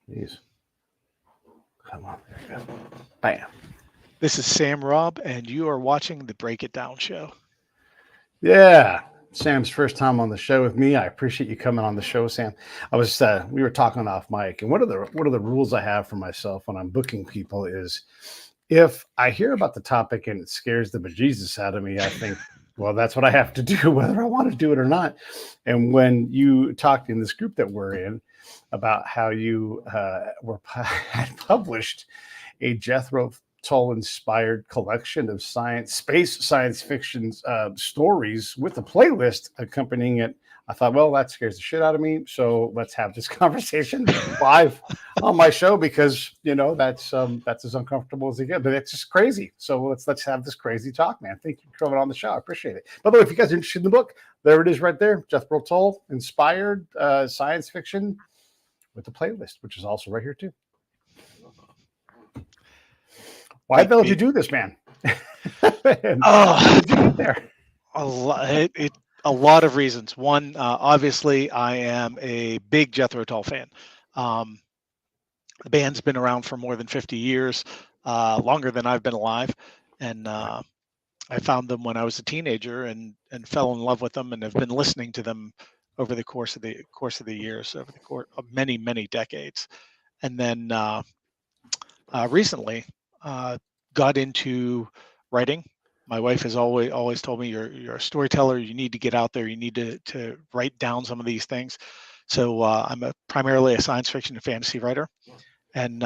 Jeez. Come on, there you go. Bam. This is Sam Robb, and you are watching the Break It Down Show. Yeah. Sam's first time on the show with me. I appreciate you coming on the show, Sam. We were talking off mic, and one of the rules I have for myself when I'm booking people is if I hear about the topic and it scares the bejesus out of me, I think, well, that's what I have to do, whether I want to do it or not. And when you talked in this group that we're in about how you had published a Jethro Tull-inspired collection of space science fiction stories with a playlist accompanying it, I thought, well, that scares the shit out of me. So let's have this conversation live on my show because that's as uncomfortable as it gets. But it's just crazy. So let's have this crazy talk, man. Thank you for coming on the show. I appreciate it. By the way, if you guys are interested in the book, there it is right there. Jethro Tull-inspired science fiction with the playlist, which is also right here too. Why the hell did you do this, man? Oh, did you get there? A lot of reasons. One, obviously, I am a big Jethro Tull fan. The band's been around for more than 50 years, longer than I've been alive, and I found them when I was a teenager and fell in love with them, and have been listening to them over the course of the years, over the course of many decades, and then recently got into writing. My wife has always told me you're a storyteller. You need to get out there. You need to write down some of these things. So I'm primarily a science fiction and fantasy writer. And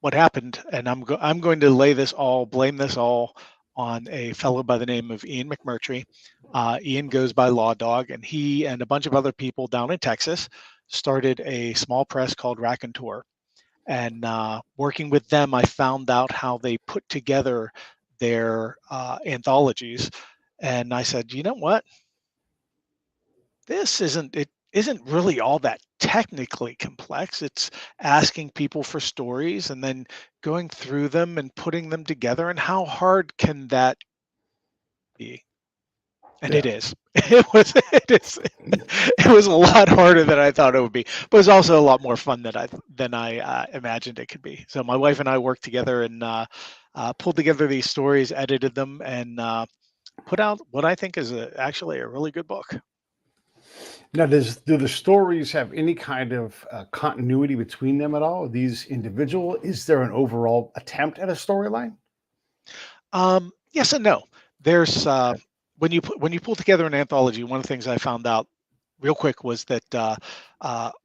what happened? And I'm going to blame this all on a fellow by the name of Ian McMurtry. Ian goes by Law Dog, and he and a bunch of other people down in Texas started a small press called Raconteur. And working with them, I found out how they put together their anthologies, and I said, you know what? This isn't really all that technically complex. It's asking people for stories and then going through them and putting them together. And how hard can that be? And it is. It was a lot harder than I thought it would be, but it was also a lot more fun than I imagined it could be. So my wife and I worked together and pulled together these stories, edited them, and put out what I think is actually a really good book. Now, do the stories have any kind of continuity between them at all? These individual? Is there an overall attempt at a storyline? Yes and no. There's when you pull together an anthology, one of the things I found out real quick was that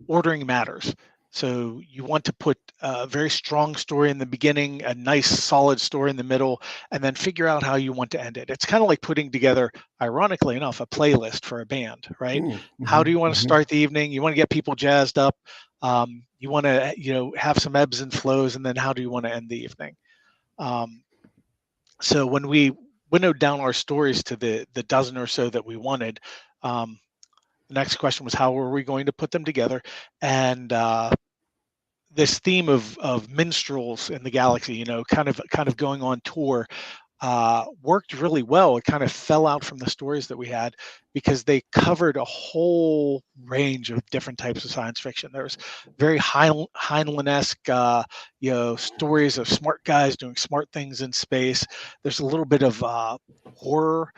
ordering matters. So you want to put a very strong story in the beginning, a nice solid story in the middle, and then figure out how you want to end it. It's kind of like putting together, ironically enough, a playlist for a band, right? Mm-hmm. How do you want to start the evening? You want to get people jazzed up. You want to have some ebbs and flows, and then how do you want to end the evening? So when we winnowed down our stories to the dozen or so that we wanted, the next question was how were we going to put them together? And this theme of minstrels in the galaxy, kind of going on tour, worked really well. It kind of fell out from the stories that we had because they covered a whole range of different types of science fiction. There's very Heinlein-esque, stories of smart guys doing smart things in space. There's a little bit of horror.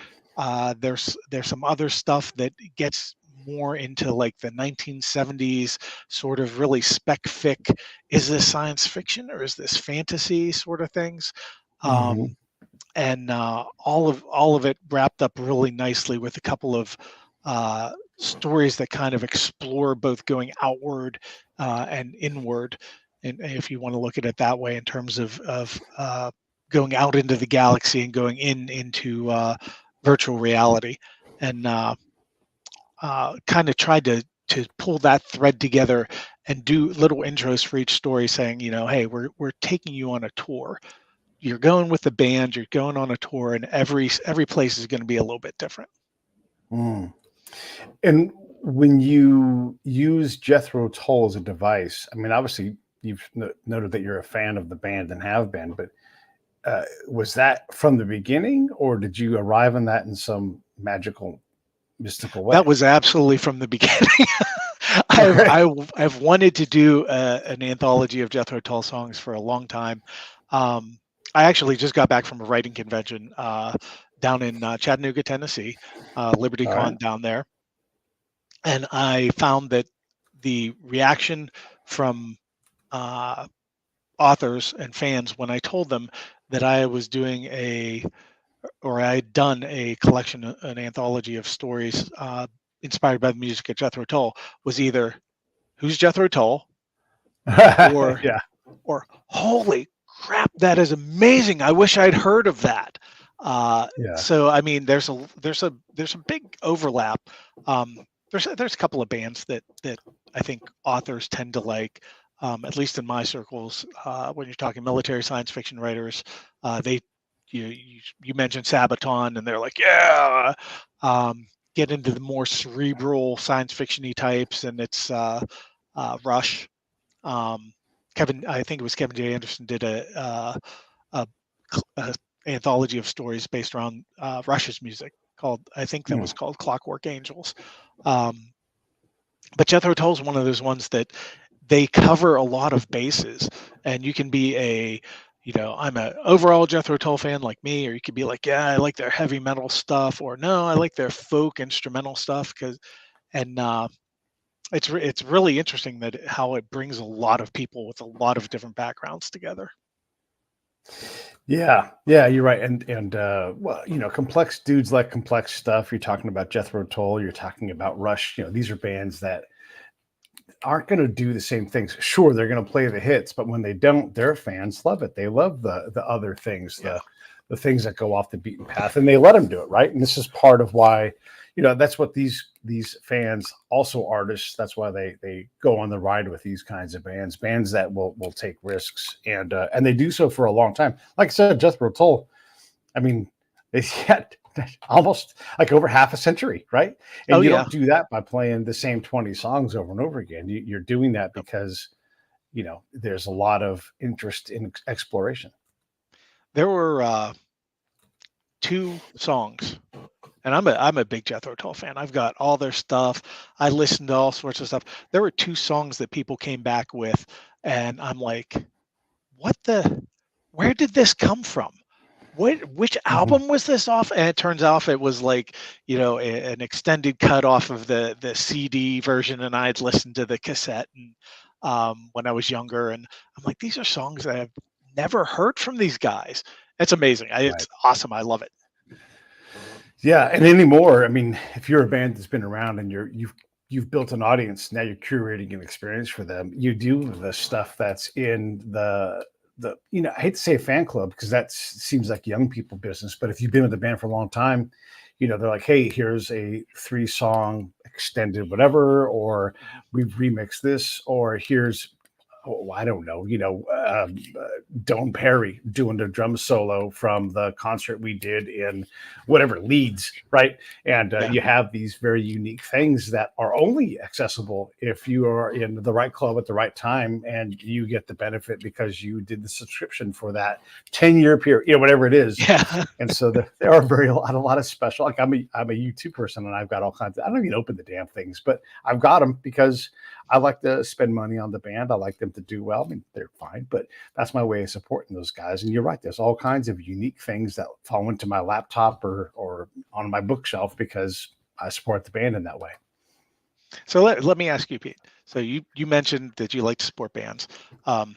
There's some other stuff that gets more into like the 1970s sort of really spec fic. Is this science fiction or is this fantasy sort of things? And all of it wrapped up really nicely with a couple of stories that kind of explore both going outward and inward, and if you want to look at it that way, in terms of going out into the galaxy and going into virtual reality, and kind of tried to pull that thread together and do little intros for each story, saying, hey, we're taking you on a tour. You're going with the band, you're going on a tour, and every place is going to be a little bit different. And when you use Jethro Tull as a device, I mean, obviously you've noted that you're a fan of the band and have been, but was that from the beginning, or did you arrive on that in some mystical way? That was absolutely from the beginning. I've wanted to do an anthology of Jethro Tull songs for a long time. I actually just got back from a writing convention down in Chattanooga, Tennessee, All right. LibertyCon down there, and I found that the reaction from authors and fans when I told them that I was doing or I had done a collection, an anthology of stories inspired by the music of Jethro Tull, was either "Who's Jethro Tull?" or Yeah. "Holy crap, that is amazing! I wish I'd heard of that." Yeah. So I mean, there's a big overlap. There's a couple of bands that I think authors tend to like. At least in my circles, when you're talking military science fiction writers, they you mentioned Sabaton, and they're like, yeah. Get into the more cerebral science fiction-y types, and it's Rush. I think it was Kevin J. Anderson did a anthology of stories based around Rush's music called, I think that was called Clockwork Angels. But Jethro Tull is one of those ones that they cover a lot of bases, and you can be I'm an overall Jethro Tull fan like me, or you could be like, yeah, I like their heavy metal stuff, or no, I like their folk instrumental stuff, it's really interesting that how it brings a lot of people with a lot of different backgrounds together. Yeah, you're right. And well, complex dudes like complex stuff. You're talking about Jethro Tull, you're talking about Rush. These are bands that aren't going to do the same things. Sure, they're going to play the hits, but when they don't, their fans love it. They love the other things, the things that go off the beaten path, and they let them do it, right? And this is part of why, that's what these fans, also artists, that's why they go on the ride with these kinds of bands that will take risks, and they do so for a long time. Like I said, Jethro Tull, I mean, they had almost like over half a century, right? And you don't do that by playing the same 20 songs over and over again. You're doing that because there's a lot of interest in exploration. There were 2 songs, and I'm a big Jethro Tull fan. I've got all their stuff. I listen to all sorts of stuff. There were 2 songs that people came back with, and I'm like, where did this come from? Which album was this off? And it turns out it was like, an extended cut off of the CD version, and I'd listened to the cassette and when I was younger, and I'm like, these are songs that I've never heard from these guys. It's amazing. It's awesome. I love it. Yeah, and anymore, I mean, if you're a band that's been around and you've built an audience, now you're curating an experience for them. You do the stuff that's in the I hate to say fan club because that seems like young people business, but if you've been with the band for a long time, they're like, hey, here's a 3-song extended whatever, or we've remixed this, or here's I don't know, Don Perry doing the drum solo from the concert we did in whatever Leeds, right? And you have these very unique things that are only accessible if you are in the right club at the right time, and you get the benefit because you did the subscription for that 10-year period, whatever it is. Yeah. And so there are a lot of special, like I'm a YouTube person, and I've got all kinds of, I don't even open the damn things, but I've got them because I like to spend money on the band. I like them to do well. I mean, they're fine, but that's my way of supporting those guys. And you're right. There's all kinds of unique things that fall into my laptop or on my bookshelf because I support the band in that way. So let me ask you, Pete. So you mentioned that you like to support bands.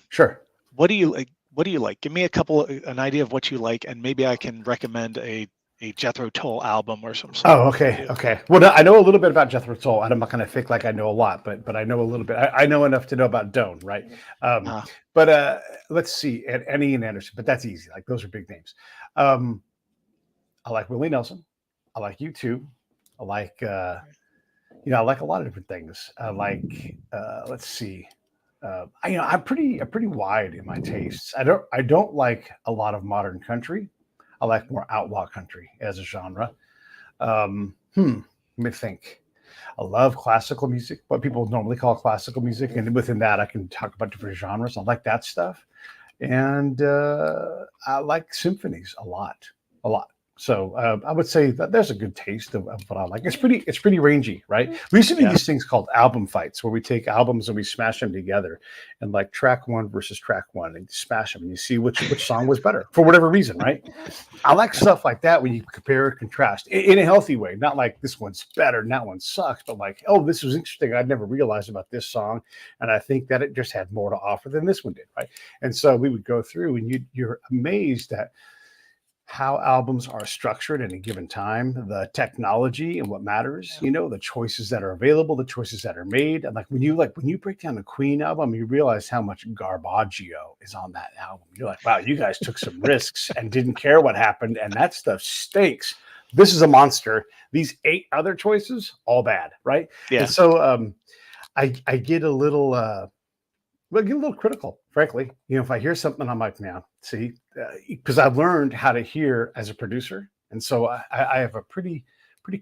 Sure. What do you like? What do you like? Give me an idea of what you like, and maybe I can recommend a Jethro Tull album or some song. Oh, okay. Well, I know a little bit about Jethro Tull. I'm not going to fake like I know a lot, but I know a little bit. I know enough to know about Doan, right? But let's see, and Annie and Anderson, but that's easy. Like those are big names. I like Willie Nelson. I like U2. I like I like a lot of different things. I like let's see. I'm pretty wide in my tastes. I don't like a lot of modern country. I like more outlaw country as a genre. Let me think. I love classical music, what people normally call classical music, and within that, I can talk about different genres. I like that stuff, and I like symphonies a lot. So I would say that there's a good taste of what I like. It's pretty rangy, right? We used to do Yeah. these things called album fights, where we take albums and we smash them together, and like track one versus track one, and you smash them, and you see which song was better for whatever reason, right? I like stuff like that when you compare and contrast in a healthy way, not like this one's better and that one sucks, but like, oh, this was interesting. I'd never realized about this song, and I think that it just had more to offer than this one did, right? And so we would go through, and you're amazed at how albums are structured in a given time, the technology and what matters, the choices that are available, the choices that are made. And when you break down the Queen album, you realize how much garbaggio is on that album. You're like, wow, you guys took some risks and didn't care what happened, and that stuff stinks. This is a monster. These 8 other choices, all bad, right? Yeah. And so I get a little get a little critical, frankly. If I hear something, I'm like, man, see, because I've learned how to hear as a producer, and so I have a pretty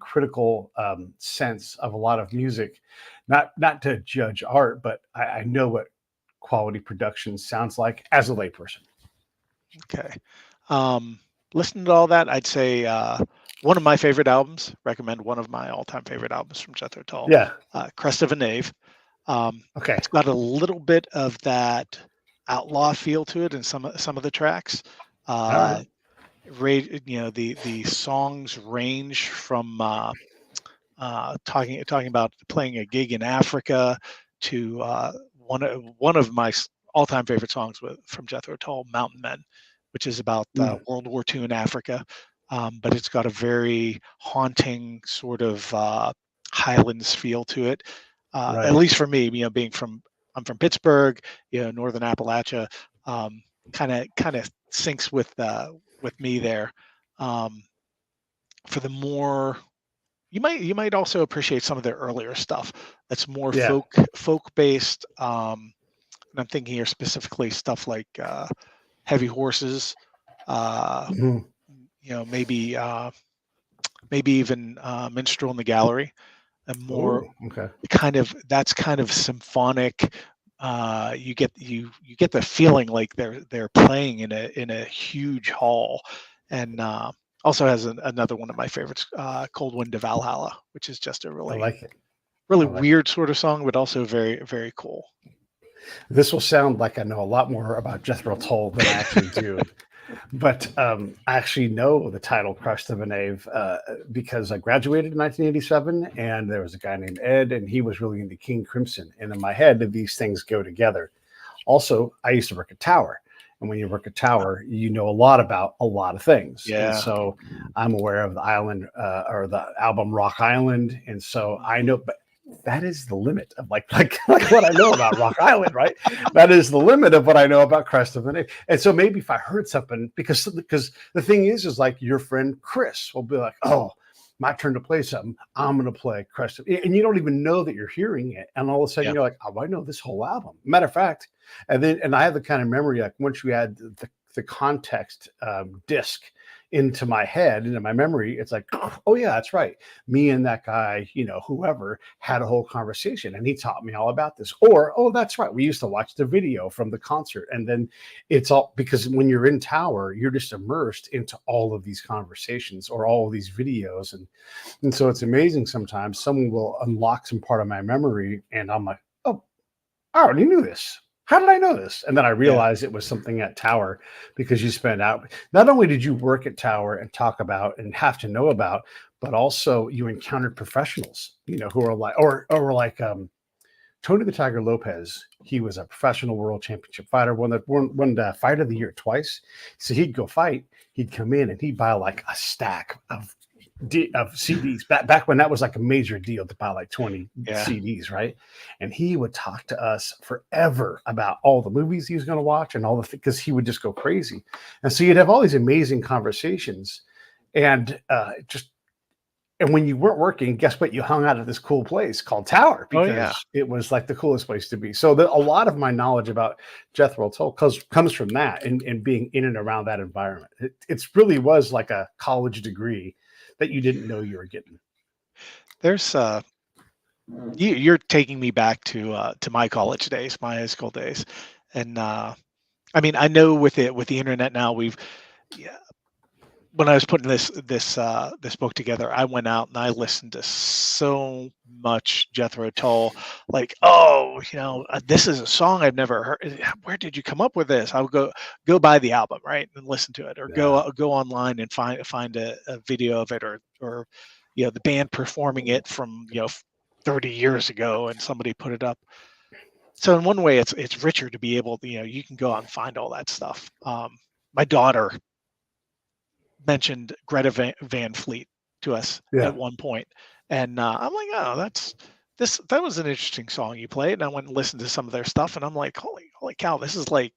critical sense of a lot of music. Not to judge art, but I know what quality production sounds like as a layperson. Okay. Listening to all that, I'd say one of my favorite albums. Recommend one of my all-time favorite albums from Jethro Tull. Yeah. Crest of a Knave. Okay. It's got a little bit of that outlaw feel to it in some of the tracks. Right. The songs range from talking about playing a gig in Africa to one of my all-time favorite songs from Jethro Tull, Mountain Men, which is about World War II in Africa. But it's got a very haunting sort of Highlands feel to it. Right. At least for me, I'm from Pittsburgh, Northern Appalachia, kind of syncs with me there. For the more, you might also appreciate some of their earlier stuff that's more folk based. And I'm thinking here specifically stuff like Heavy Horses, maybe even Minstrel in the Gallery. And more that's kind of symphonic. You get the feeling like they're playing in a huge hall, and also has another one of my favorites, Cold Wind to Valhalla, which is just a really weird sort of song, but also very, very cool. This will sound like I know a lot more about Jethro Tull than I actually do. But I actually know the title Crest of a Knave because I graduated in 1987, and there was a guy named Ed, and he was really into King Crimson. And in my head, these things go together. Also, I used to work at Tower. And when you work at Tower, you know a lot about a lot of things. Yeah. And so I'm aware of the island or the album Rock Island. And so I know, but that is the limit of like what I know about Rock Island, right? That is the limit of what I know about Crest of the Knave. And so maybe if I heard something, because the thing is like your friend Chris will be like, oh, my turn to play something. I'm going to play Crest of, and you don't even know that you're hearing it. And all of a sudden you're like, oh, I know this whole album. Matter of fact, and I have the kind of memory, like once you add the context disc into my head, into my memory, it's like, oh yeah, that's right. Me and that guy, whoever had a whole conversation, and he taught me all about this. Or, oh, that's right, we used to watch the video from the concert. And then it's all because when you're in Tower, you're just immersed into all of these conversations or all of these videos. And so it's amazing sometimes someone will unlock some part of my memory and I'm like, oh, I already knew this. How did I know this? And then I realized it was something at Tower, because you spent out. Not only did you work at Tower and talk about and have to know about, but also you encountered professionals, who are like, or like Tony the Tiger Lopez. He was a professional world championship fighter, won the Fight of the Year twice. So he'd go fight. He'd come in and he'd buy like a stack of CDs back when that was like a major deal to buy like 20 CDs, right? And he would talk to us forever about all the movies he was going to watch and all because he would just go crazy. And so you'd have all these amazing conversations, and when you weren't working, guess what? You hung out at this cool place called Tower because it was like the coolest place to be. So a lot of my knowledge about Jethro Tull comes from that and being in and around that environment. It really was like a college degree that you didn't know you were getting. There's you're taking me back to my college days, my high school days, and I mean, I know with the internet now, when I was putting this book together, I went out and I listened to so much Jethro Tull. Like, oh, this is a song I've never heard. Where did you come up with this? I would go buy the album, right, and listen to it, or Yeah. go online and find a video of it, or the band performing it from 30 years ago, and somebody put it up. So in one way, it's richer to be able to, you can go out and find all that stuff. My daughter mentioned Greta Van Fleet to us Yeah. at one point, and I'm like, oh, that was an interesting song you played. And I went and listened to some of their stuff, and I'm like, holy cow, this is like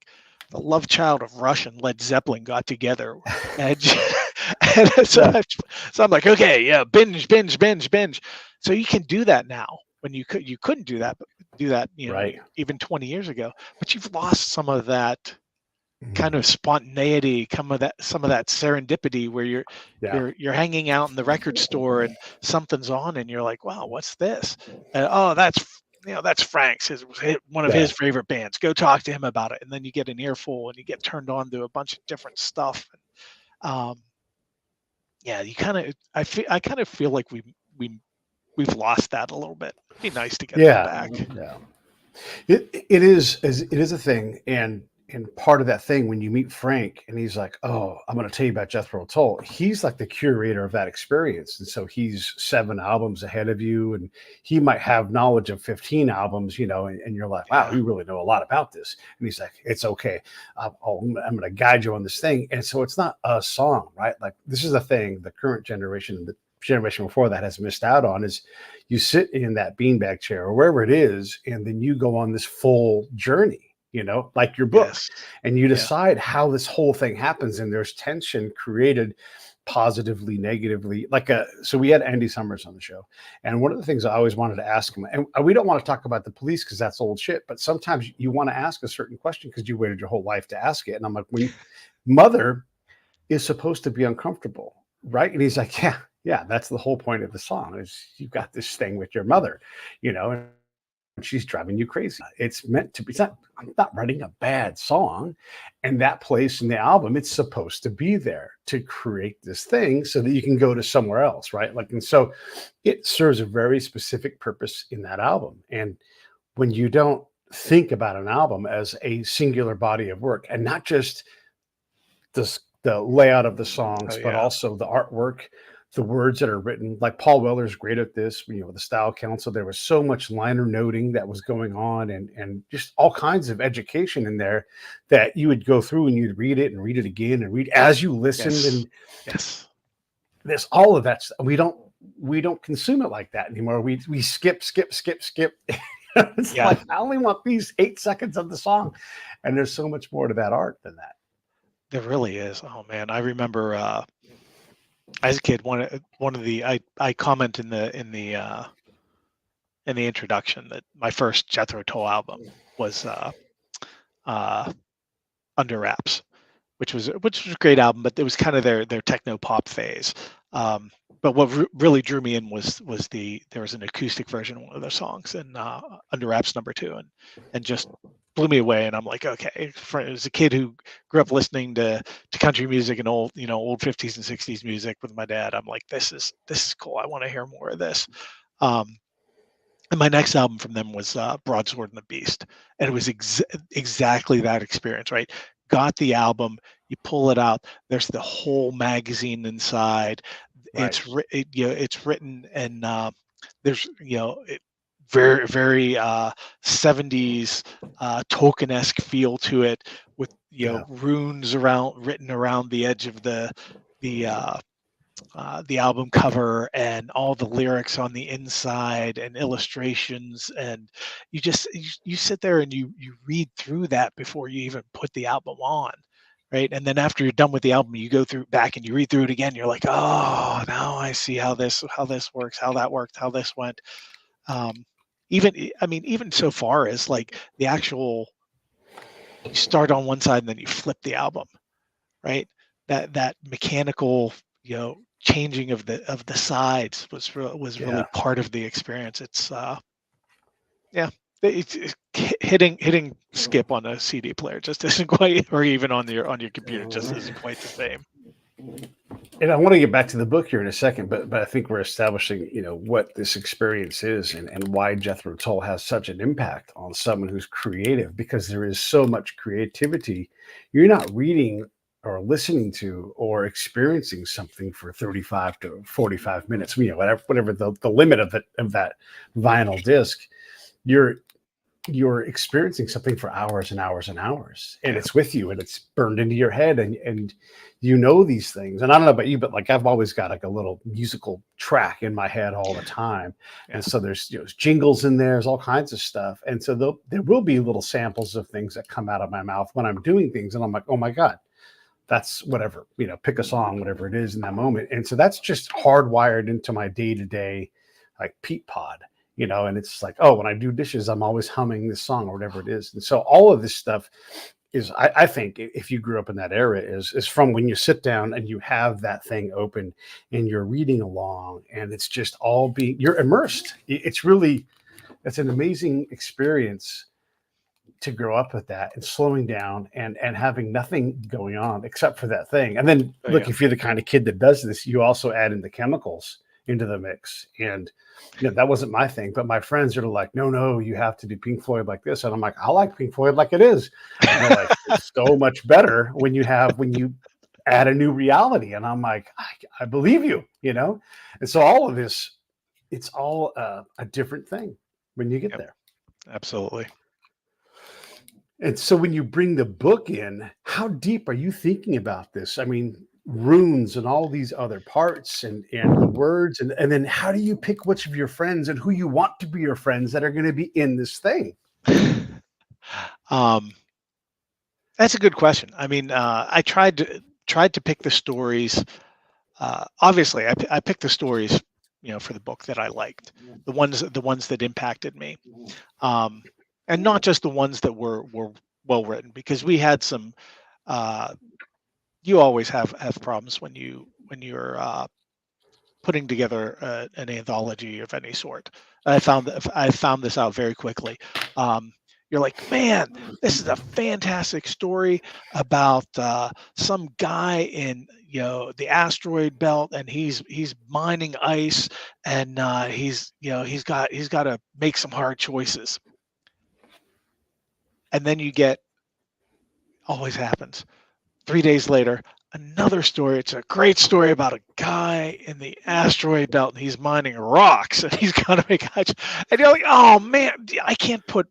the love child of Rush and Led Zeppelin got together. And, so I'm like, okay, yeah, binge. So you can do that now when you couldn't do that Right. even 20 years ago, but you've lost some of that kind of spontaneity, some of that serendipity, where you're hanging out in the record store and something's on and you're like, wow, what's this? And, oh, that's Frank's, one of his favorite bands. Go talk to him about it. And then you get an earful and you get turned on to a bunch of different stuff. You I kind of feel like we've lost that a little bit. It'd be nice to get that back. Yeah. It is a thing, and part of that thing, when you meet Frank and he's like, oh, I'm going to tell you about Jethro Tull, he's like the curator of that experience, and so he's 7 albums ahead of you, and he might have knowledge of 15 albums, and you're like, wow, you really know a lot about this. And he's like, it's okay, I'm going to guide you on this thing. And so it's not a song, right? Like, this is the thing the current generation, the generation before that, has missed out on, is you sit in that beanbag chair or wherever it is, and then you go on this full journey, like your book, and you decide how this whole thing happens, and there's tension created positively, negatively. So we had Andy Summers on the show, and one of the things I always wanted to ask him, and we don't want to talk about the police because that's old shit, but sometimes you want to ask a certain question because you waited your whole life to ask it. And I'm like, when mother is supposed to be uncomfortable, right? And he's like, yeah, that's the whole point of the song, is you've got this thing with your mother, and she's driving you crazy. It's meant to be. I'm not writing a bad song, and that place in the album, it's supposed to be there to create this thing so that you can go to somewhere else, right? And so it serves a very specific purpose in that album. And when you don't think about an album as a singular body of work, and not just the layout of the songs, but also the artwork, the words that are written. Like, Paul Weller's great at this, the Style Council, there was so much liner noting that was going on, and just all kinds of education in there that you would go through and you'd read it and read it again and read as you listened. And there's all of that. We don't consume it like that anymore. We skip. It's like, I only want these 8 seconds of the song. And there's so much more to that art than that. There really is. Oh man, I remember as a kid, one of the I comment in the introduction that my first Jethro Tull album was Under Wraps, which was a great album, but it was kind of their techno pop phase. But what really drew me in was there was an acoustic version of one of their songs, and Under Wraps #2, and just blew me away. And I'm like, okay, as a kid who grew up listening to country music and old 50s and 60s music with my dad, I'm like, this is cool. I want to hear more of this. And my next album from them was Broadsword and the Beast, and it was exactly that experience, right? Got the album, you pull it out, there's the whole magazine inside. Right. It's written, and there's very, very 70s Tolkien-esque feel to it, with runes written around the edge of the album cover, and all the lyrics on the inside, and illustrations, and you sit there and you read through that before you even put the album on, right? And then after you're done with the album, you go back and you read through it again. You're like, oh, now I see how this works, how that worked, how this went. Even so far as like the actual, you start on one side and then you flip the album, right? That mechanical, changing of the sides was really part of the experience. It's it's hitting skip on a CD player just isn't quite, or even on your computer, just isn't quite the same. And I want to get back to the book here in a second, but I think we're establishing, what this experience is and why Jethro Tull has such an impact on someone who's creative, because there is so much creativity. You're not reading or listening to or experiencing something for 35 to 45 minutes, whatever the limit of that vinyl disc. You're experiencing something for hours and hours and hours, and it's with you and it's burned into your head, and these things. And I don't know about you, but like I've always got like a little musical track in my head all the time. And so there's jingles in there's all kinds of stuff, and so there will be little samples of things that come out of my mouth when I'm doing things, and I'm like, oh my god, that's whatever, pick a song, whatever it is in that moment. And so that's just hardwired into my day-to-day like Pete pod. And it's like, oh, when I do dishes, I'm always humming this song or whatever it is. And so all of this stuff is, I think, if you grew up in that era, is from when you sit down and you have that thing open and you're reading along, and it's just you're immersed. It's an amazing experience to grow up with that and slowing down and having nothing going on except for that thing. And then if you're the kind of kid that does this, you also add in the chemicals into the mix. And that wasn't my thing, but my friends are like, no, you have to do Pink Floyd like this. And I'm like, I like Pink Floyd like it is. And they're like, it's so much better when you add a new reality. And I'm like, I believe you, And so all of this, it's all a different thing when you get there. Absolutely. And so when you bring the book in, how deep are you thinking about this? I mean, runes and all these other parts and the words, and then how do you pick which of your friends and who you want to be your friends that are going to be in this thing? That's a good question. I mean, I tried to pick the stories. Obviously, I picked the stories, for the book that I liked, the ones that impacted me, and not just the ones that were well written, because we had some. You always have problems when you're putting together an anthology of any sort. I found this out very quickly. You're like, man, this is a fantastic story about some guy in the asteroid belt, and he's mining ice, and he's got to make some hard choices. And then you get, always happens, 3 days later, another story. It's a great story about a guy in the asteroid belt, and he's mining rocks, and he's got to make and you're like, oh man, I can't put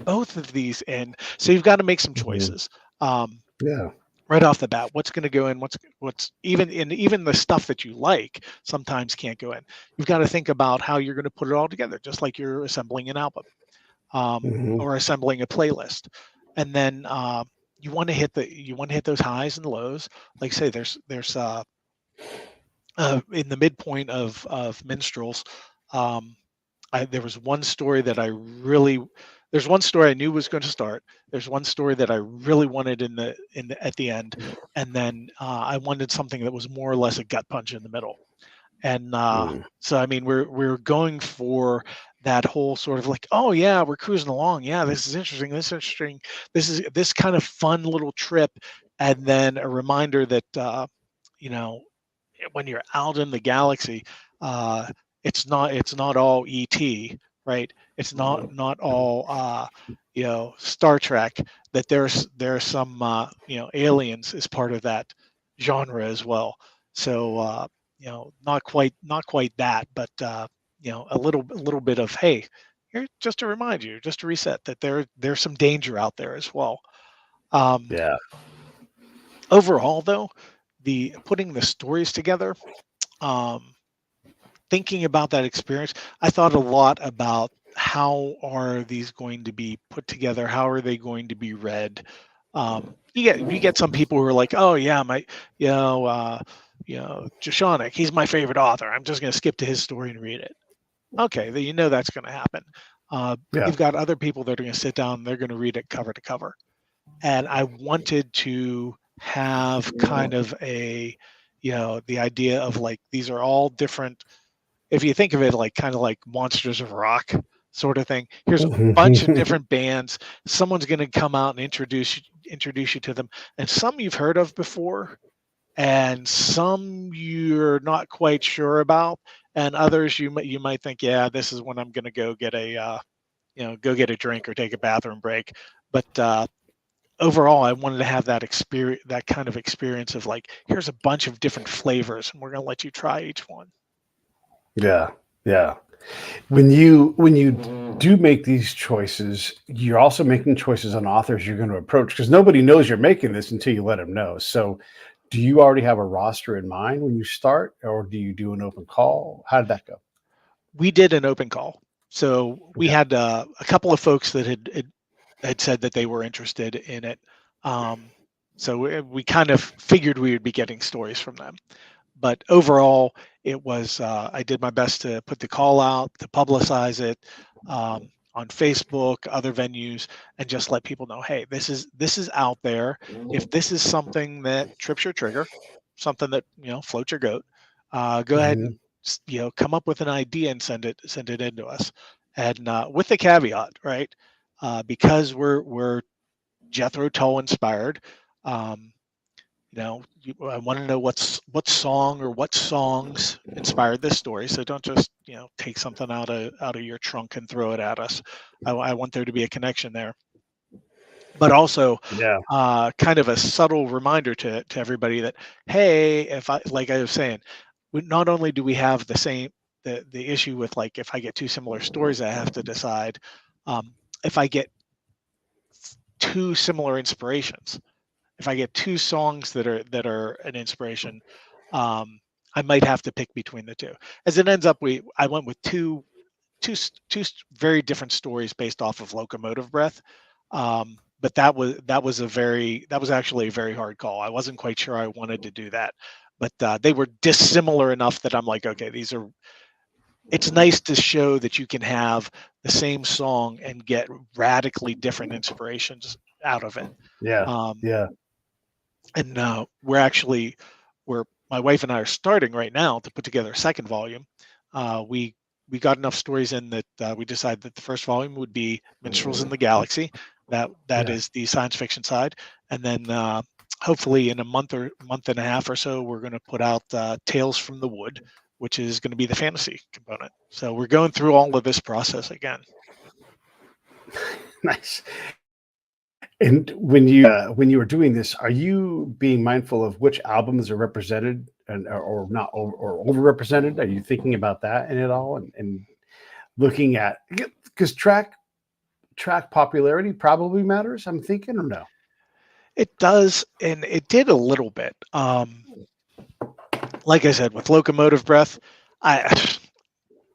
both of these in. So you've got to make some choices. Right off the bat, what's going to go in, what's even the stuff that you like sometimes can't go in. You've got to think about how you're going to put it all together, just like you're assembling an album or assembling a playlist. And then you want to hit those highs and lows. Like say there's in the midpoint of Minstrels, there was one story that there's one story I knew was going to start. There's one story that I really wanted at the end, and then I wanted something that was more or less a gut punch in the middle. And so I mean, we're going for that whole sort of like, oh yeah, we're cruising along. Yeah, this is interesting. This is this kind of fun little trip, and then a reminder that when you're out in the galaxy, it's not all ET, right? It's not all Star Trek. That there's some aliens as part of that genre as well. So not quite that, but a little bit of, hey, here, just to remind you, just to reset that there's some danger out there as well. Overall, though, the putting the stories together, thinking about that experience, I thought a lot about how are these going to be put together? How are they going to be read? You get some people who are like, oh yeah, Jashonik, he's my favorite author. I'm just going to skip to his story and read it. Okay, that's going to happen. You've got other people that are going to sit down and they're going to read it cover to cover. And I wanted to have kind of the idea of like, these are all different. If you think of it like kind of like Monsters of Rock sort of thing, here's a bunch of different bands. Someone's going to come out and introduce you to them. And some you've heard of before, and some you're not quite sure about, and others you might think, yeah, this is when I'm going to go get a go get a drink or take a bathroom break. But overall, I wanted to have that experience, that kind of experience of like, here's a bunch of different flavors, and we're going to let you try each one. Yeah. Yeah. When you do make these choices, you're also making choices on authors you're going to approach, because nobody knows you're making this until you let them know. So, do you already have a roster in mind when you start, or do you do an open call? How did that go? We did an open call, so we Okay. had a couple of folks that had said that they were interested in it. So we kind of figured we would be getting stories from them. But overall, it was I did my best to put the call out, to publicize it on Facebook, other venues, and just let people know, hey, this is out there. If this is something that trips your trigger, something that floats your goat, go ahead Mhm. and come up with an idea and send it in to us. And with the caveat, right? Because we're Jethro Tull inspired. Um, I want to know what song or what songs inspired this story. So don't just take something out of your trunk and throw it at us. I want there to be a connection there, but also Yeah. kind of a subtle reminder to everybody that, hey, if I like I was saying, not only do we have the issue with, like, if I get two similar stories, I have to decide if I get two similar inspirations, if I get two songs that are an inspiration, um, I might have to pick between the two. As it ends up, I went with very different stories based off of Locomotive Breath. But that was actually a very hard call. I wasn't quite sure I wanted to do that, but they were dissimilar enough that I'm like, okay, it's nice to show that you can have the same song and get radically different inspirations out of it. Yeah. Um, Yeah. and we're my wife and I are starting right now to put together a second volume. We got enough stories in that we decided that the first volume would be Minstrels in the Galaxy. That Yeah. is the science fiction side, and then hopefully in a month and a half or so, we're going to put out Tales from the Wood, which is going to be the fantasy component. So we're going through all of this process again. Nice. And when you were doing this, are you being mindful of which albums are represented and or not or overrepresented? Are you thinking about that in it all, and looking at, because track popularity probably matters, I'm thinking, or no? It does, and it did a little bit. Like I said, with Locomotive Breath, I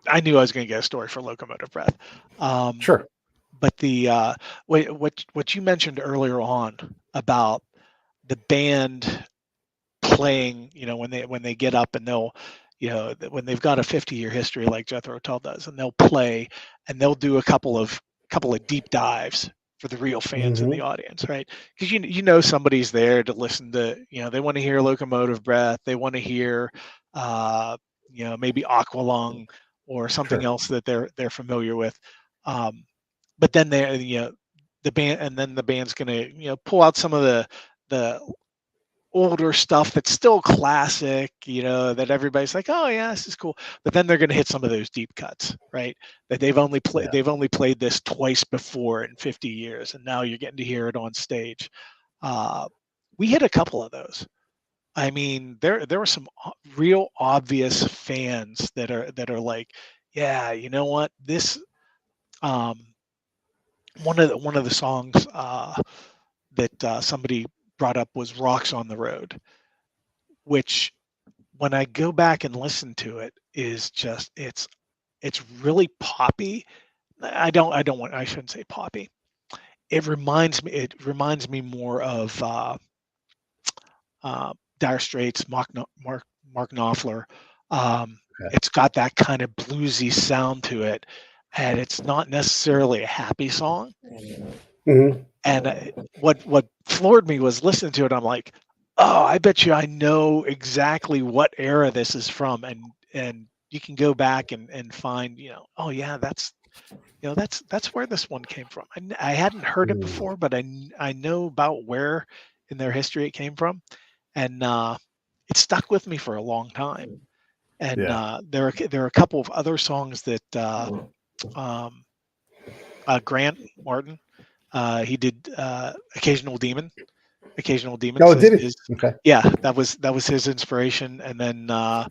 I knew I was going to get a story for Locomotive Breath. Um, Sure. but the what you mentioned earlier on about the band playing, when they get up and they'll, when they've got a 50-year history like Jethro Tull does, and they'll play and they'll do a couple of deep dives for the real fans in the Hmm. audience, right? Because somebody's there to listen to, they want to hear Locomotive Breath, they want to hear, uh, maybe Aqualung or something Sure. else that they're familiar with. Um, but then the band's gonna pull out some of the older stuff that's still classic, that everybody's like, oh yeah, this is cool. But then they're going to hit some of those deep cuts, right? That Yeah. they've only played this twice before in 50 years, and now you're getting to hear it on stage. Uh, we hit a couple of those. I mean, there were some real obvious fans that are like, yeah, you know what? This um, one of the songs that somebody brought up was "Rocks on the Road," which, when I go back and listen to it, is just it's really poppy. I shouldn't say poppy. It reminds me more of Dire Straits, Mark Knopfler. Okay. It's got that kind of bluesy sound to it, and it's not necessarily a happy song. Hmm. And what floored me was listening to it. I'm like, oh, I bet you I know exactly what era this is from, and you can go back and find, oh yeah, that's where this one came from. I hadn't heard it before, but I know about where in their history it came from, and it stuck with me for a long time. And Yeah. there are a couple of other songs that um, Grant Martin, he did Occasional Demons No, it is did it. his, Okay. yeah, that was his inspiration. And then uh,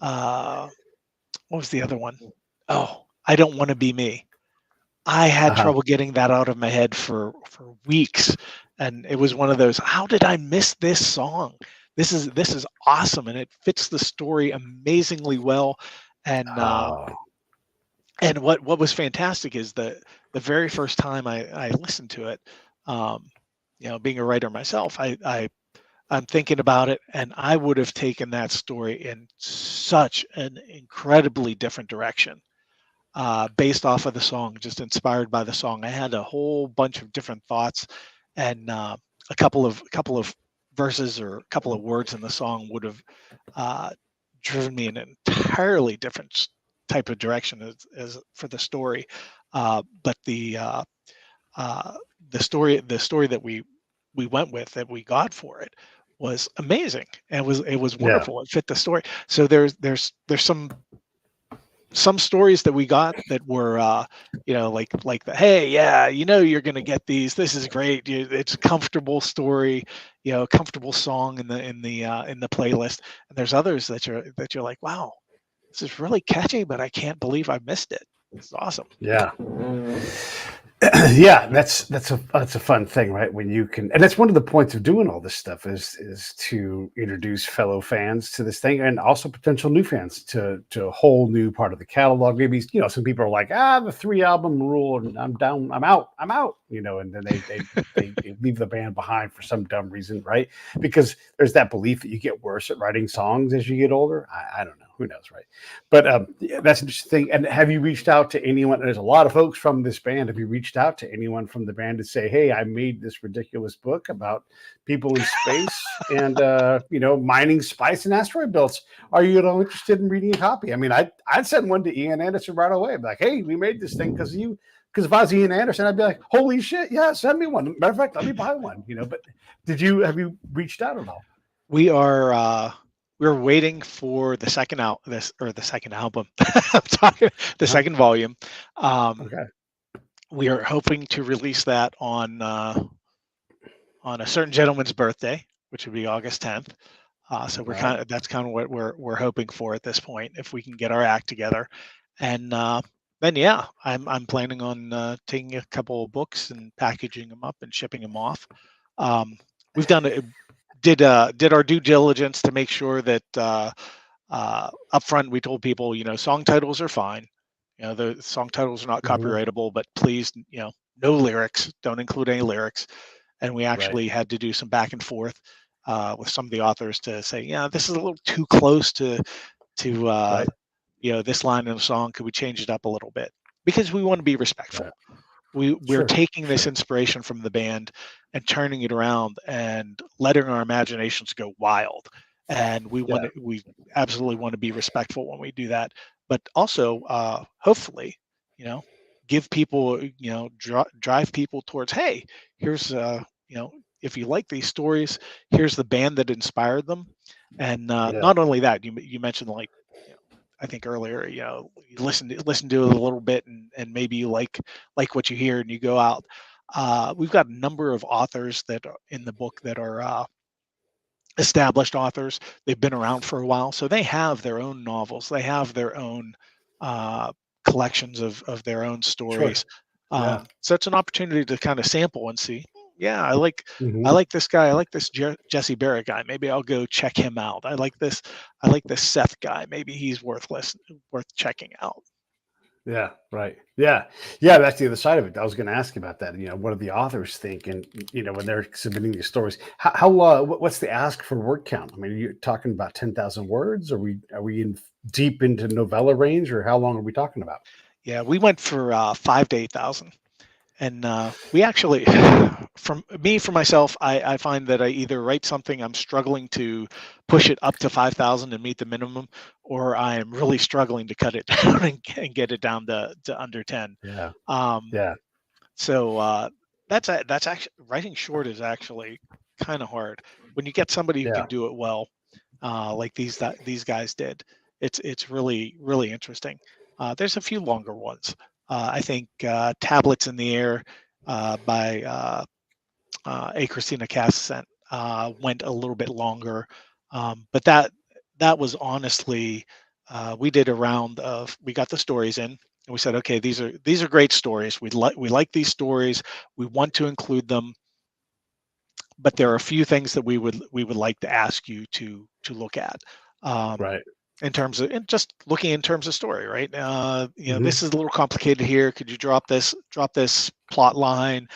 what was the other one? Oh, I Don't Want to Be Me. I had Uh-huh. trouble getting that out of my head for weeks, and it was one of those. How did I miss this song? This is awesome, and it fits the story amazingly well. And Oh, what was fantastic is the very first time I listened to it, um, being a writer myself, I'm thinking about it, and I would have taken that story in such an incredibly different direction based off of the song, just inspired by the song. I had a whole bunch of different thoughts, and a couple of verses or a couple of words in the song would have uh, driven me in an entirely different type of direction as for the story. But uh, the story that we went with, that we got for it, was amazing, and it was yeah. wonderful. It fit the story. So there's some stories that we got that were like the, hey, yeah, you're going to get these, this is great, it's a comfortable story, comfortable song in the playlist. And there's others that you're like, wow, this is really catchy, but I can't believe I missed it. It's awesome. Yeah. Yeah, that's a fun thing, right? When you can, and that's one of the points of doing all this stuff is to introduce fellow fans to this thing, and also potential new fans to a whole new part of the catalog. Maybe some people are like, the 3 album rule, and I'm down, I'm out, and then they leave the band behind for some dumb reason, right? Because there's that belief that you get worse at writing songs as you get older. I don't know, who knows, right? But yeah, that's an interesting thing. And have you reached out to anyone? There's a lot of folks from this band. Have you reached out to anyone from the band to say, "Hey, I made this ridiculous book about people in space and mining spice and asteroid belts. Are you at all interested in reading a copy?" I mean, I'd send one to Ian Anderson right away. I'd be like, "Hey, we made this thing because of you." Because if I was Ian Anderson, I'd be like, "Holy shit, yeah, send me one." Matter of fact, let me buy one. But have you reached out at all? We are we're waiting for the second out this or the second album. I'm talking the Uh-huh. second volume. Um, Okay. we are hoping to release that on a certain gentleman's birthday, which would be August 10th. So All right. that's kind of what we're hoping for at this point, if we can get our act together. And then yeah, I'm planning on taking a couple of books and packaging them up and shipping them off. We've did our due diligence to make sure that up front we told people, song titles are fine. The song titles are not Mhm. copyrightable, but please, no lyrics, don't include any lyrics. And we Right. actually had to do some back and forth with some of the authors to say, yeah, this is a little too close to Right. this line in a song. Could we change it up a little bit? Because we want to be respectful. Right. We're Sure. taking this Sure. inspiration from the band and turning it around and letting our imaginations go wild. And Yeah. we absolutely want to be respectful when we do that, but also hopefully, you know, give people, drive people towards, hey, here's if you like these stories, here's the band that inspired them. And Yeah. not only that, you mentioned, like, I think earlier, you listen to it a little bit, and maybe you like what you hear, and you go out. We've got a number of authors that are in the book that are established authors. They've been around for a while, so they have their own novels. They have their own uh, collections of their own Sure. stories. Yeah. So it's an opportunity to kind of sample and see. Yeah, I Mhm. like this guy. I like this Jesse Barrett guy. Maybe I'll go check him out. I like this Seth guy. Maybe he's worth checking out. Yeah, right. Yeah. Yeah, that's the other side of it. I was going to ask you about that. What do the authors think? And, when they're submitting these stories, what's the ask for word count? I mean, you're talking about 10,000 words? Are we in deep into novella range, or how long are we talking about? Yeah, we went for 5 to 8,000. And we actually, for myself, I find that I either write something, I'm struggling to push it up to 5,000 and meet the minimum, or I am really struggling to cut it down and get it down to under 10. Yeah. Um, Yeah. so that's actually, writing short is actually kind of hard. When you get somebody who Yeah. can do it well, like these guys did. It's really really interesting. There's a few longer ones. I think Tablets in the Air by A. Christina Cassant went a little bit longer, but that was honestly we did a round of we got the stories in and we said, okay, these are great stories. We like these stories. We want to include them, but there are a few things that we would like to ask you to look at. Um, Right. in terms of and just looking in terms of story, right? Hmm. This is a little complicated here. Could you drop this plot line?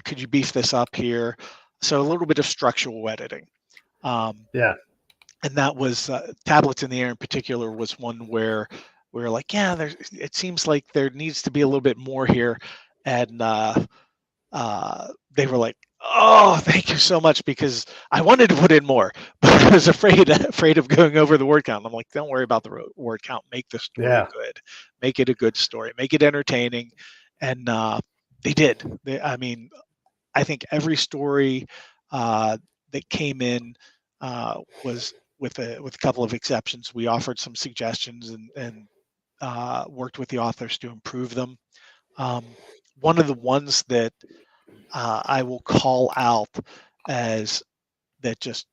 Could you beef this up here? So a little bit of structural editing. Um, Yeah. and that was Tablets in the Air in particular was one where we were like, yeah, it seems like there needs to be a little bit more here, and they were like, "Oh, thank you so much," because I wanted to put in more, but I was afraid of going over the word count. I'm like, "Don't worry about the word count. Make the story Yeah. good. Make it a good story. Make it entertaining." And they did. I mean, I think every story that came in was with a couple of exceptions. We offered some suggestions and worked with the authors to improve them. One of the ones that I will call out as that just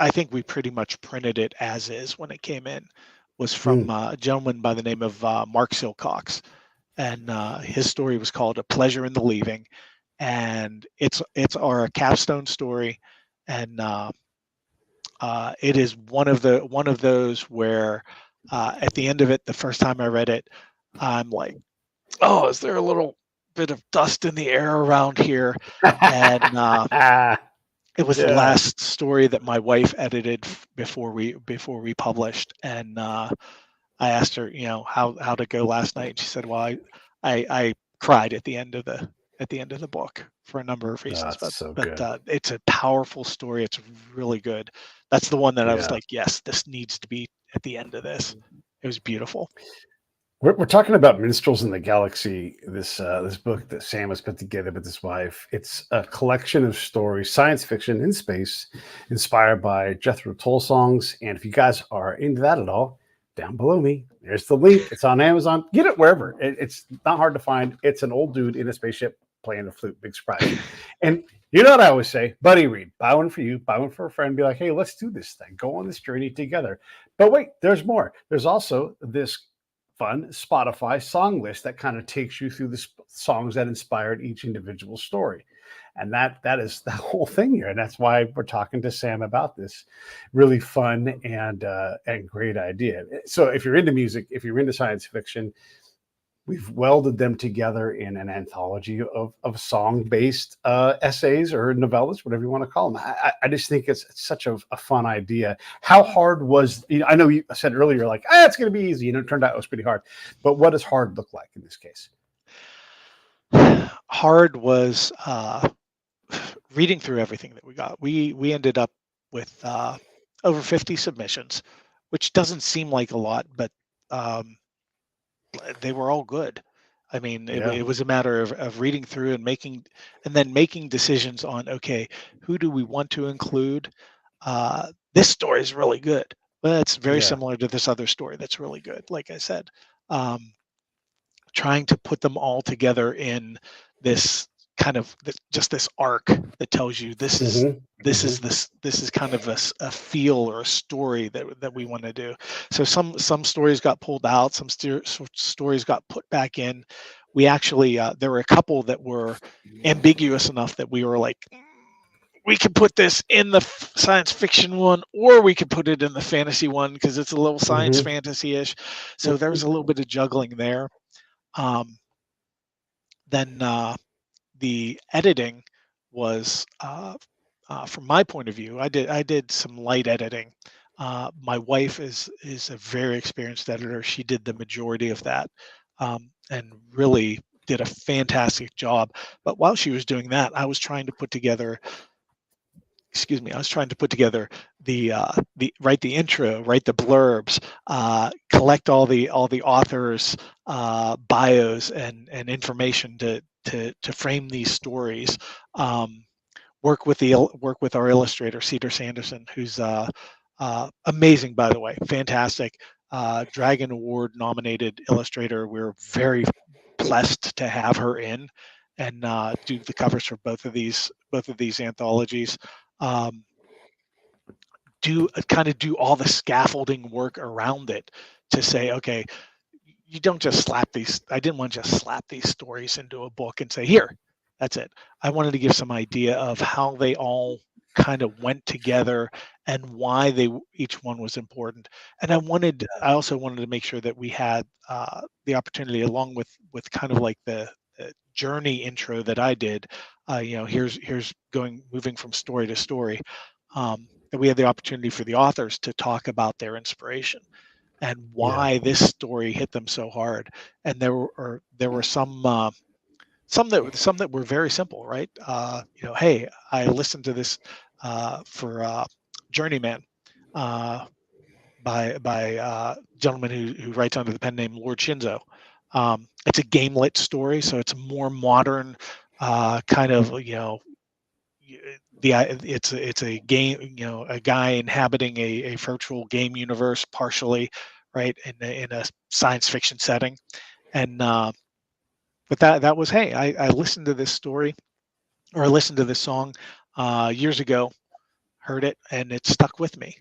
I think we pretty much printed it as is when it came in was from Mm. a gentleman by the name of Mark Silcox, and his story was called "A Pleasure in the Leaving," and it's our capstone story, and it is one of those where at the end of it, the first time I read it, I'm like, oh, is there a little bit of dust in the air around here? And it was the Yeah. last story that my wife edited before we published, and I asked her, how to go last night. And she said, well, I cried at the end of the book for a number of Oh, reasons, that's but so but good. it's a powerful story. It's really good. That's the one that I was Yeah. like, yes, this needs to be at the end of this. It was beautiful. We're talking about Minstrels in the Galaxy. This book that Sam has put together with his wife. It's a collection of stories, science fiction in space, inspired by Jethro Tull songs. And if you guys are into that at all, down below me, there's the link. It's on Amazon. Get it wherever. It's not hard to find. It's an old dude in a spaceship playing a flute. Big surprise. And you know what I always say, buddy read. Buy one for you. Buy one for a friend. Be like, hey, let's do this thing. Go on this journey together. But wait, there's more. There's also this fun Spotify song list that kind of takes you through the songs that inspired each individual story. And that is the whole thing here. And that's why we're talking to Sam about this really fun and great idea. So if you're into music, if you're into science fiction, we've welded them together in an anthology of song-based essays or novellas, whatever you want to call them. I just think it's such a fun idea. How hard was, I know you said earlier, like, it's going to be easy. It turned out it was pretty hard. But what does hard look like in this case? Hard was reading through everything that we got. We ended up with over 50 submissions, which doesn't seem like a lot, but um, they were all good. I mean, Yeah. it was a matter of reading through and then making decisions on, okay, who do we want to include? This story is really good, but it's very Yeah. similar to this other story that's really good. Like I said, um, trying to put them all together in this kind of just this arc that tells you Hmm. Hmm. this is kind of a feel or a story that we want to do. So some stories got pulled out, some stories got put back in. We actually there were a couple that were ambiguous enough that we were like, we could put this in the science fiction one, or we could put it in the fantasy one because it's a little science Hmm. fantasy-ish. So there was a little bit of juggling there. Um, then the editing was, from my point of view, I did some light editing. My wife is a very experienced editor. She did the majority of that, and really did a fantastic job. But while she was doing that, I was trying to put together, excuse me, I was trying to put together the write the intro, write the blurbs, collect all the authors' bios and information to frame these stories. Um, work with our illustrator Cedar Sanderson, who's amazing, by the way, fantastic, Dragon Award nominated illustrator. We're very blessed to have her in and do the covers for both of these anthologies. Do all the scaffolding work around it to say, okay, you don't just slap these. I didn't want to just slap these stories into a book and say, here, that's it. I wanted to give some idea of how they all kind of went together and why each one was important. And I also wanted to make sure that we had the opportunity, along with kind of like the journey intro that I did. Here's moving from story to story. That we had the opportunity for the authors to talk about their inspiration and why this story hit them so hard. And there were some that were very simple, right? Hey, I listened to this for Journeyman by a gentleman who writes under the pen name Lord Shinzo. It's a gamelit story, so it's a more modern kind of it's a game, a guy inhabiting a virtual game universe partially, right, in a science fiction setting. And but that was, hey, I listened to this story, or I listened to this song years ago, heard it, and it stuck with me.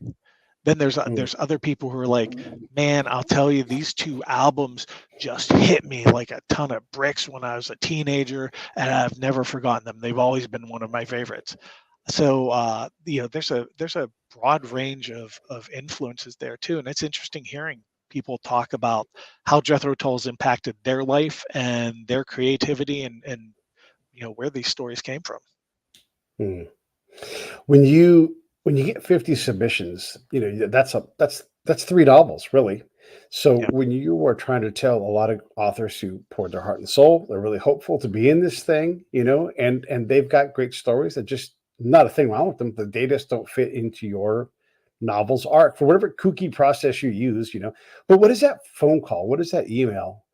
Then there's other people who are like, man, I'll tell you, these two albums just hit me like a ton of bricks when I was a teenager, and I've never forgotten them. They've always been one of my favorites. So there's a broad range of influences there too, and it's interesting hearing people talk about how Jethro Tull's impacted their life and their creativity, and where these stories came from. Hmm. When you get 50 submissions, that's 3 novels, really. So Yeah. when you are trying to tell a lot of authors who poured their heart and soul, they're really hopeful to be in this thing, and they've got great stories that just not a thing wrong with them. The data just don't fit into your novel's arc for whatever kooky process you use, But what is that phone call? What is that email?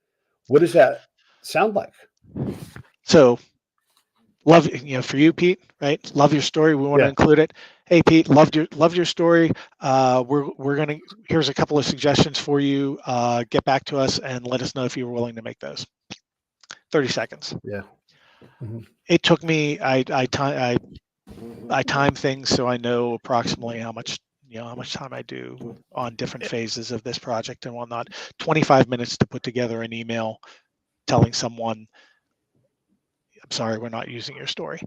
What does that sound like? So love, for you, Pete, right? Love your story. We want to Yeah. include it. Hey, Pete, loved your story. Here's a couple of suggestions for you. Get back to us and let us know if you were willing to make those. 30 seconds. Yeah. Mm-hmm. It took me, I time things so I know approximately how much time I do on different phases of this project and whatnot. 25 minutes to put together an email telling someone, I'm sorry, we're not using your story.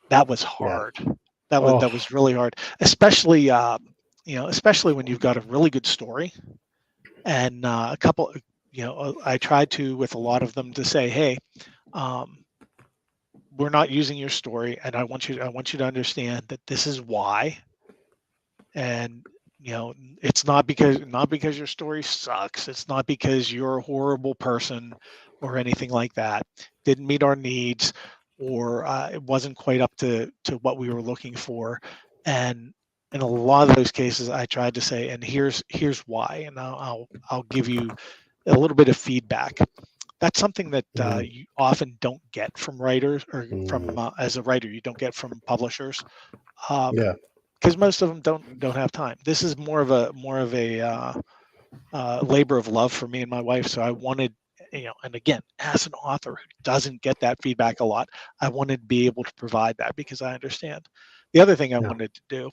That was hard. That was really hard, especially especially when you've got a really good story and a couple. I tried to, with a lot of them, to say, hey, we're not using your story, and I want you to understand that this is why. And it's not because your story sucks. It's not because you're a horrible person or anything like that. Didn't meet our needs, or it wasn't quite up to what we were looking for. And in a lot of those cases, I tried to say, and here's why, and I'll give you a little bit of feedback. That's something that you often don't get from writers, or from as a writer, you don't get from publishers. Because most of them don't have time. This is more of a labor of love for me and my wife. So I wanted, and again, as an author who doesn't get that feedback a lot, I wanted to be able to provide that because I understand. The other thing I wanted to do,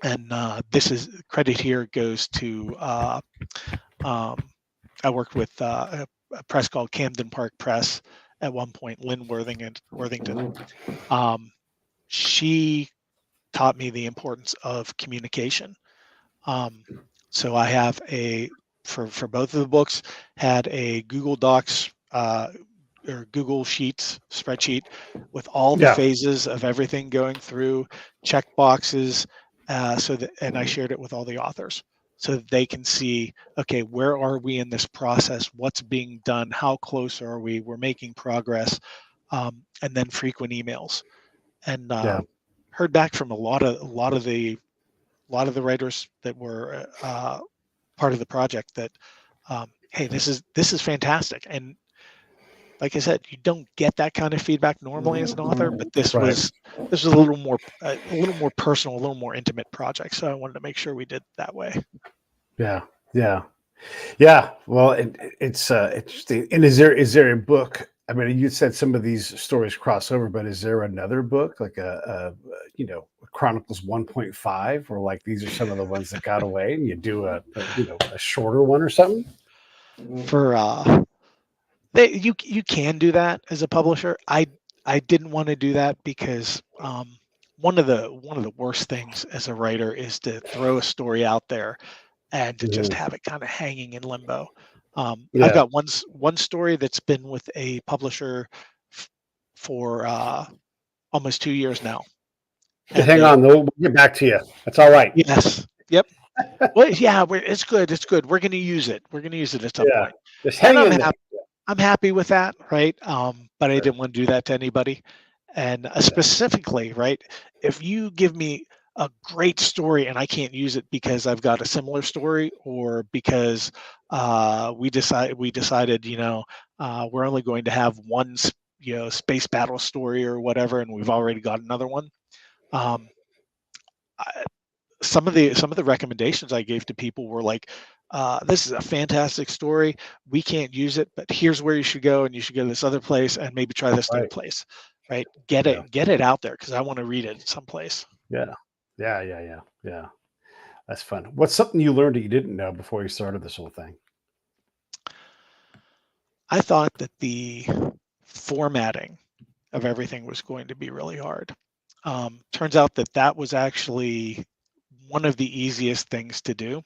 and this is credit here goes to, I worked with a press called Camden Park Press at one point, Lynn Worthington. She taught me the importance of communication. So I have for both of the books, had a Google Docs or Google Sheets spreadsheet with all the phases of everything going through, check boxes, and I shared it with all the authors so that they can see, okay, where are we in this process? What's being done? How close are we? We're making progress, and then frequent emails. And heard back from a lot of the writers that were part of the project that, hey, this is fantastic. And like I said, you don't get that kind of feedback normally as an author, but this Right. was a little more personal, a little more intimate project. So I wanted to make sure we did it that way. Yeah. Yeah. Yeah. Well, it's interesting. And is there a book? I mean, you said some of these stories cross over, but is there another book like Chronicles 1.5, or like these are some of the ones that got away, and you do a shorter one or something? For you can do that as a publisher. I didn't want to do that because one of the worst things as a writer is to throw a story out there and to just Mhm. have it kind of hanging in limbo. I've Yeah. got one story that's been with a publisher for almost 2 years now, and Hang on, though. We'll get back to you. That's all right. yes, yep. Well, yeah, it's good. It's good. We're going to use it. We're going to use it at some Yeah. point, Just and hang in there. I'm happy with that, right? But I Sure. didn't want to do that to anybody. And Yeah. specifically, right, if you give me a great story and I can't use it because I've got a similar story, or because we decided, we're only going to have one, space battle story or whatever, and we've already got another one. Um, I, some of the recommendations I gave to people were like, this is a fantastic story. We can't use it, but here's where you should go, and you should go to this other place, and maybe try this third Right. place. Right? Get Yeah. it out there because I want to read it someplace. Yeah. Yeah. Yeah. Yeah. Yeah. That's fun. What's something you learned that you didn't know before you started this whole thing? I thought that the formatting of everything was going to be really hard. Turns out that was actually one of the easiest things to do.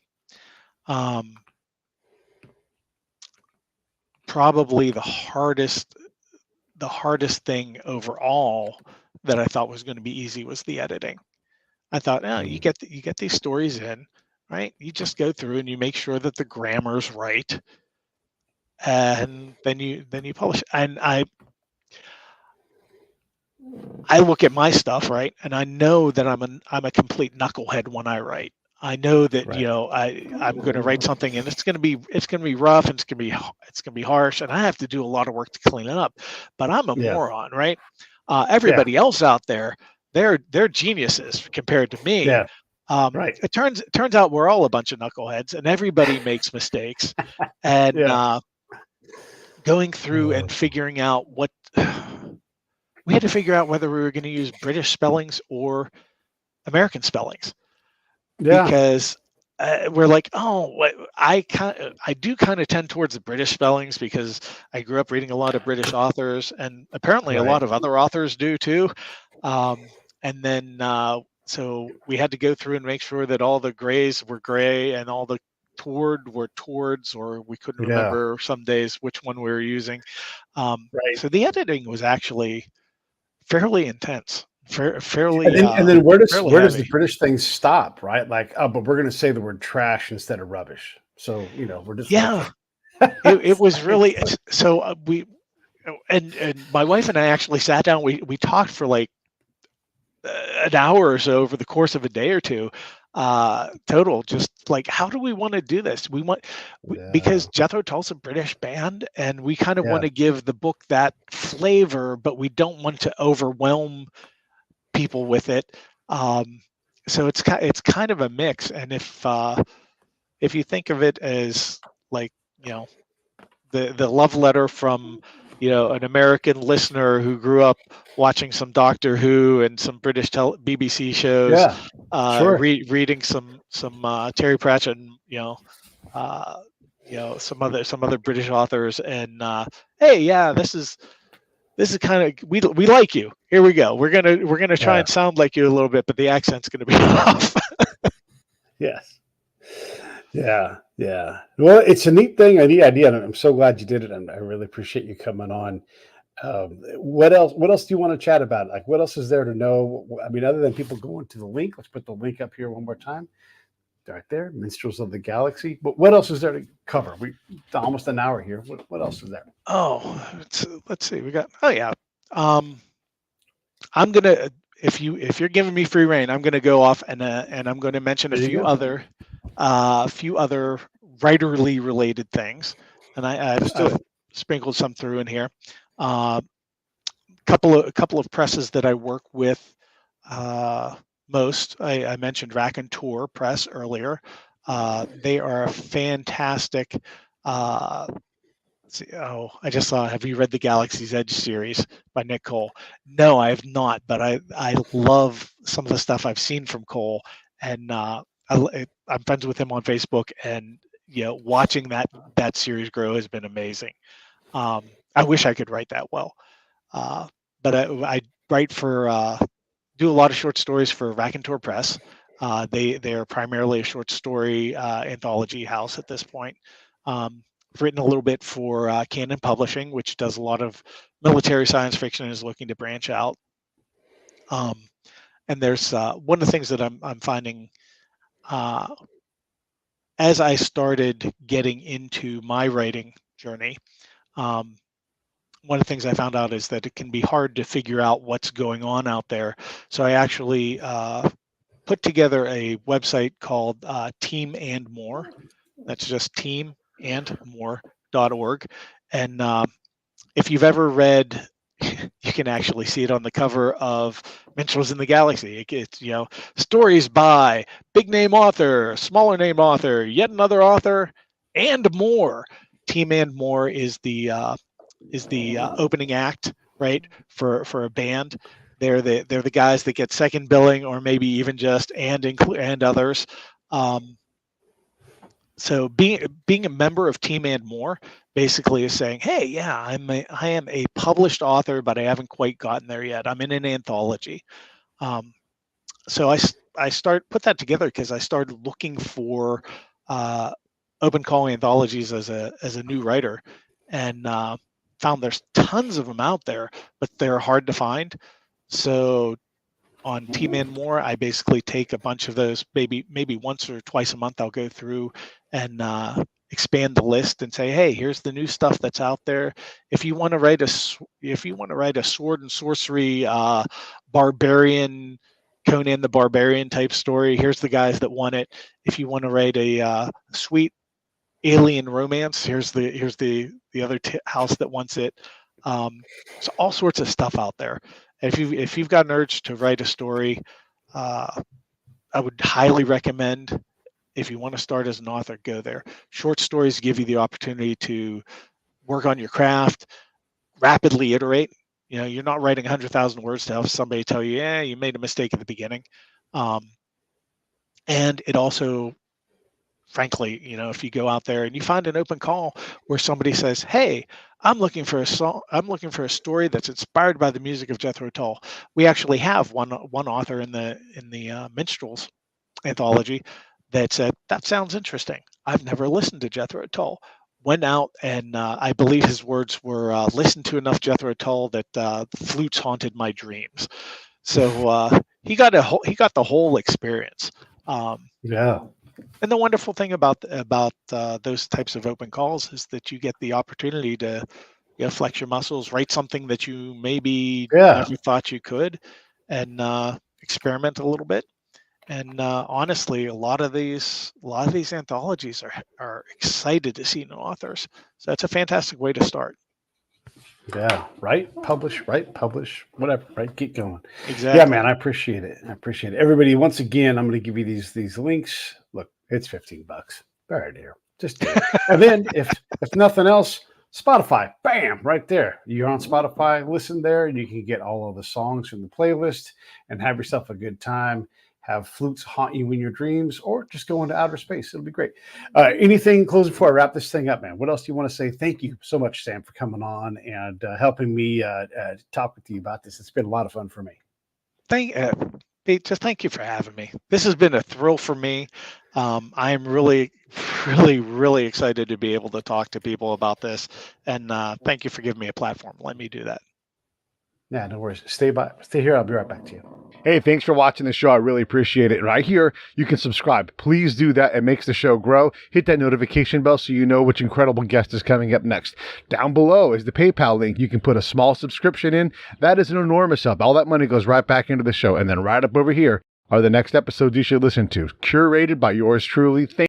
Probably the hardest thing overall that I thought was going to be easy was the editing. I thought, oh, you Mm. get these stories in, right? You just go through and you make sure that the grammar's right, and then you publish. And I look at my stuff, right, and I know that I'm a complete knucklehead when I write. I know that Right. I'm going to write something, and it's going to be rough, and it's going to be harsh, and I have to do a lot of work to clean it up. But I'm a Yeah. moron, right? Yeah. Everybody else out there, they're geniuses compared to me. Yeah. Right. It turns out we're all a bunch of knuckleheads, and everybody makes mistakes. And Yeah. going through Uh, and figuring out what we had to figure out whether we were going to use British spellings or American spellings, yeah. because we're like, oh, I do kind of tend towards the British spellings because I grew up reading a lot of British authors, and apparently a Right. lot of other authors do too. And then so we had to go through and make sure that all the grays were gray and all the toward were towards, or we couldn't Yeah. remember some days which one we were using. Right. So the editing was actually fairly intense, And then fairly where does the heavy. British thing stop? Right. Like, oh, but we're going to say the word trash instead of rubbish. So we're just like, Yeah, it it's was like, really so. We and my wife and I actually sat down. We talked for like an hour or so over the course of a day or two, total. Just like, how do we want to do this? yeah. Because Jethro Tull's a British band, and we kind of Yeah. want to give the book that flavor, but we don't want to overwhelm people with it. Um, so it's kind of a mix. And if you think of it as like, you know the love letter from, an American listener who grew up watching some Doctor Who and some British BBC shows, Yeah. Sure. reading some Terry Pratchett, and uh, some other British authors, and hey, yeah, this is kind of, we like you. Here we go. We're gonna try Yeah. and sound like you a little bit, but the accent's gonna be off. Yes. Yeah. Yeah. Well, it's a neat thing, a neat idea, and I'm so glad you did it, and I really appreciate you coming on. What else? What else do you want to chat about? Like, what else is there to know? I mean, other than people going to the link, let's put the link up here one more time. Right there, Minstrels of the Galaxy. But what else is there to cover? We almost an hour here. What else is there? Oh, let's see. Oh yeah. Um, I'm gonna if you're giving me free reign, I'm gonna go off and I'm going to mention a There you few go. other writerly related things. And Let's do it. sprinkled some through in here. Couple of presses that I work with most. I mentioned Raconteur Press earlier. They are a fantastic. I just saw. Have you read the Galaxy's Edge series by Nick Cole? No, I have not, but I love some of the stuff I've seen from Cole, and I'm friends with him on Facebook, and watching that series grow has been amazing. I wish I could write that well. But I write do a lot of short stories for Raconteur Press. They are primarily a short story anthology house at this point. I've written a little bit for Canon Publishing, which does a lot of military science fiction and is looking to branch out. And there's one of the things that I'm finding as I started getting into my writing journey. One of the things I found out is that it can be hard to figure out what's going on out there. So I actually put together a website called Team and More. That's just teamandmore.org. And if you've ever read, you can actually see it on the cover of Minstrels in the Galaxy. It's stories by big name author, smaller name author, yet another author, and more. Team and More is the opening act, right, for a band. They're the guys that get second billing, or maybe even just and others. So being a member of Team and More basically is saying, hey, yeah, I am a published author, but I haven't quite gotten there yet. I'm in an anthology. So I put that together because I started looking for open call anthologies as a new writer, and found there's tons of them out there, but they're hard to find. So on Team and More, I basically take a bunch of those, maybe once or twice a month. I'll go through and expand the list and say, hey, here's the new stuff that's out there. If you want to write a sword and sorcery barbarian, Conan the Barbarian type story, here's the guys that want it. If you want to write a sweet alien romance, here's the other house that wants it. So all sorts of stuff out there. If you've got an urge to write a story, I would highly recommend, if you want to start as an author, go there. Short stories give you the opportunity to work on your craft, rapidly iterate. You're not writing 100,000 words to have somebody tell you, yeah, you made a mistake at the beginning. And it also, frankly, if you go out there and you find an open call where somebody says, hey, I'm looking for a story that's inspired by the music of Jethro Tull. We actually have one author in the Minstrels anthology that said, that sounds interesting. I've never listened to Jethro Tull. Went out and I believe his words were, listened to enough Jethro Tull that flutes haunted my dreams. So he got the whole experience. Yeah. And the wonderful thing about those types of open calls is that you get the opportunity to flex your muscles, write something that you maybe never thought you could, and experiment a little bit. And honestly, a lot of these anthologies are excited to see new authors. So that's a fantastic way to start. Yeah, write, publish, whatever, right? Keep going. Exactly. Yeah, man, I appreciate it. Everybody, once again, I'm going to give you these links. Look, it's $15. Right here. Just do it. And then if nothing else, Spotify, bam, right there. You're on Spotify, listen there, and you can get all of the songs from the playlist and have yourself a good time. Have flutes haunt you in your dreams, or just go into outer space. It'll be great. Anything closing before I wrap this thing up, man? What else do you want to say? Thank you so much, Sam, for coming on and helping me talk with you about this. It's been a lot of fun for me. Pete, just thank you for having me. This has been a thrill for me. I am really, really, really excited to be able to talk to people about this. And thank you for giving me a platform. Let me do that. Yeah, no worries. Stay here. I'll be right back to you. Hey, thanks for watching the show. I really appreciate it. Right here, you can subscribe. Please do that. It makes the show grow. Hit that notification bell so you know which incredible guest is coming up next. Down below is the PayPal link. You can put a small subscription in. That is an enormous help. All that money goes right back into the show. And then right up over here are the next episodes you should listen to, curated by yours truly.